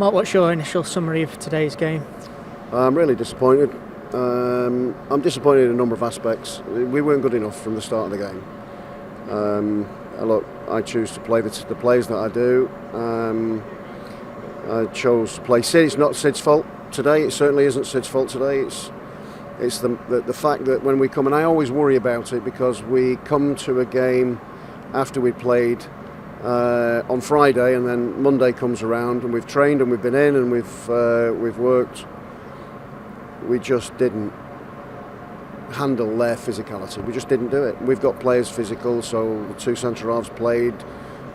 Mark, what's your initial summary of today's game? I'm really disappointed. I'm disappointed in a number of aspects. We weren't good enough from the start of the game. Look, I choose to play the players that I do. I chose to play Sid. It's not Sid's fault today. It certainly isn't Sid's fault today. It's the fact that when we come, and I always worry about it because we come to a game after we played on Friday, and then Monday comes around and we've trained and we've been in and we've worked. We just didn't handle their physicality. We just didn't do it. We've got players physical, so the two centre halves played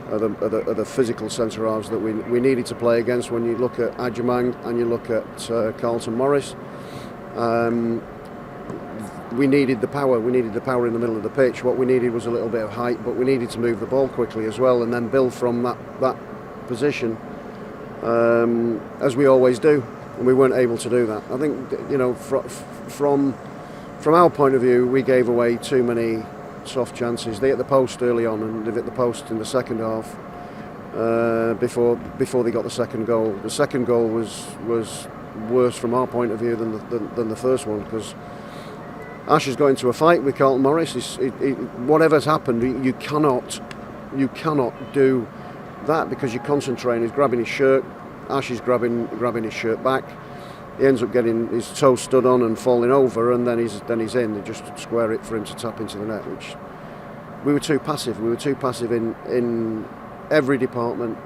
are the physical centre halves that we needed to play against. When you look at Adjumang and you look at Carlton Morris, we needed the power. We needed the power in the middle of the pitch. What we needed was a little bit of height, but we needed to move the ball quickly as well, and then build from that position, as we always do. And we weren't able to do that. I think, from our point of view, we gave away too many soft chances. They hit the post early on, and they hit the post in the second half before they got the second goal. The second goal was worse from our point of view than the first one, because Ash has got into a fight with Carlton Morris. Whatever's happened, you cannot do that, because you're concentrating. He's grabbing his shirt. Ash is grabbing his shirt back. He ends up getting his toe stood on and falling over, and then he's in. They just square it for him to tap into the net, which we were too passive. We were too passive in every department.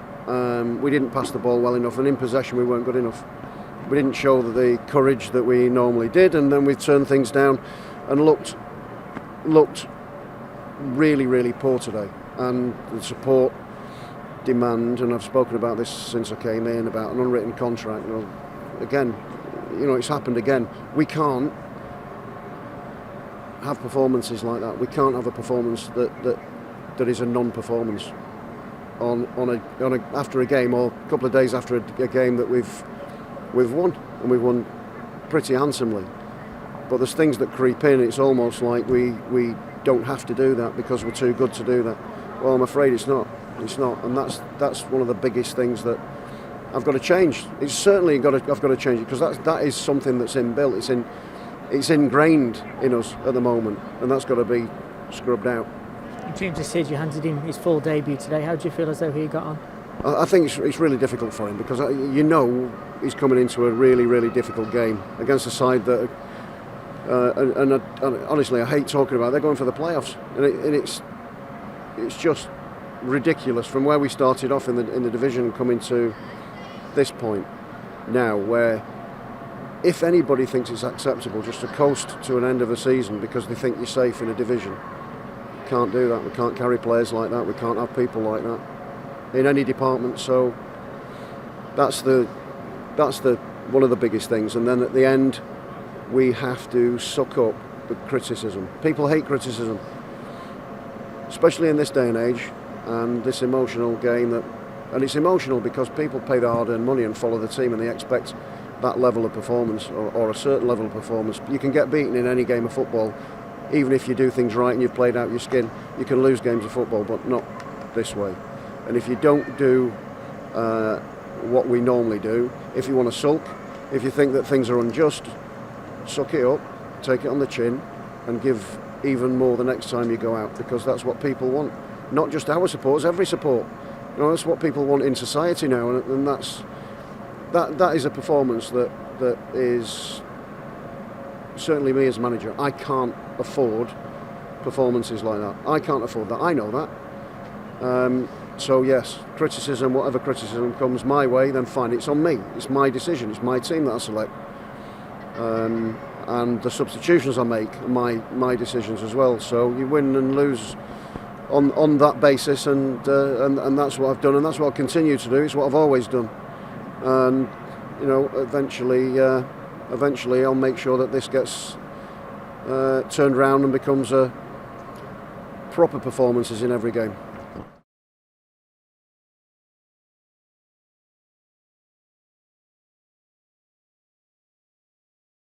We didn't pass the ball well enough, and in possession we weren't good enough. We didn't show the courage that we normally did, and then we turned things down and looked really, really poor today. And the support demand, and I've spoken about this since I came in, about an unwritten contract. Again, it's happened again. We can't have performances like that. We can't have a performance that is a non-performance after a game, or a couple of days after a game that we've won, and we've won pretty handsomely. But there's things that creep in. It's almost like we don't have to do that because we're too good to do that. Well, I'm afraid it's not. It's not, and that's one of the biggest things that I've got to change. It's certainly I've got to change it, because that is something that's inbuilt. It's ingrained in us at the moment, and that's got to be scrubbed out. In terms of Sid, you handed him his full debut today. How do you feel as though he got on? I think it's really difficult for him, because he's coming into a really, really difficult game against a side that, and honestly, I hate talking about it. They're going for the playoffs, and it's just ridiculous from where we started off in the division, coming to this point now, where if anybody thinks it's acceptable just to coast to an end of a season because they think you're safe in a division, we can't do that. We can't carry players like that. We can't have people like that in any department. So that's one of the biggest things. And then at the end, we have to suck up the criticism. People hate criticism, especially in this day and age. And this emotional game, and it's emotional because people pay their hard-earned money and follow the team, and they expect that level of performance, or a certain level of performance. You can get beaten in any game of football, even if you do things right and you've played out your skin. You can lose games of football, but not this way. And if you don't do what we normally do, if you want to sulk, if you think that things are unjust, suck it up, take it on the chin, and give even more the next time you go out, because that's what people want. Not just our supporters, every support. That's what people want in society now, and that is a performance that is certainly me as manager. I can't afford performances like that. I can't afford that. I know that. So yes, criticism, whatever criticism comes my way, then fine. It's on me. It's my decision. It's my team that I select, and the substitutions I make are my decisions as well. So you win and lose on that basis, and that's what I've done, and that's what I'll continue to do. It's what I've always done, and eventually I'll make sure that this gets turned around and becomes a proper performances in every game.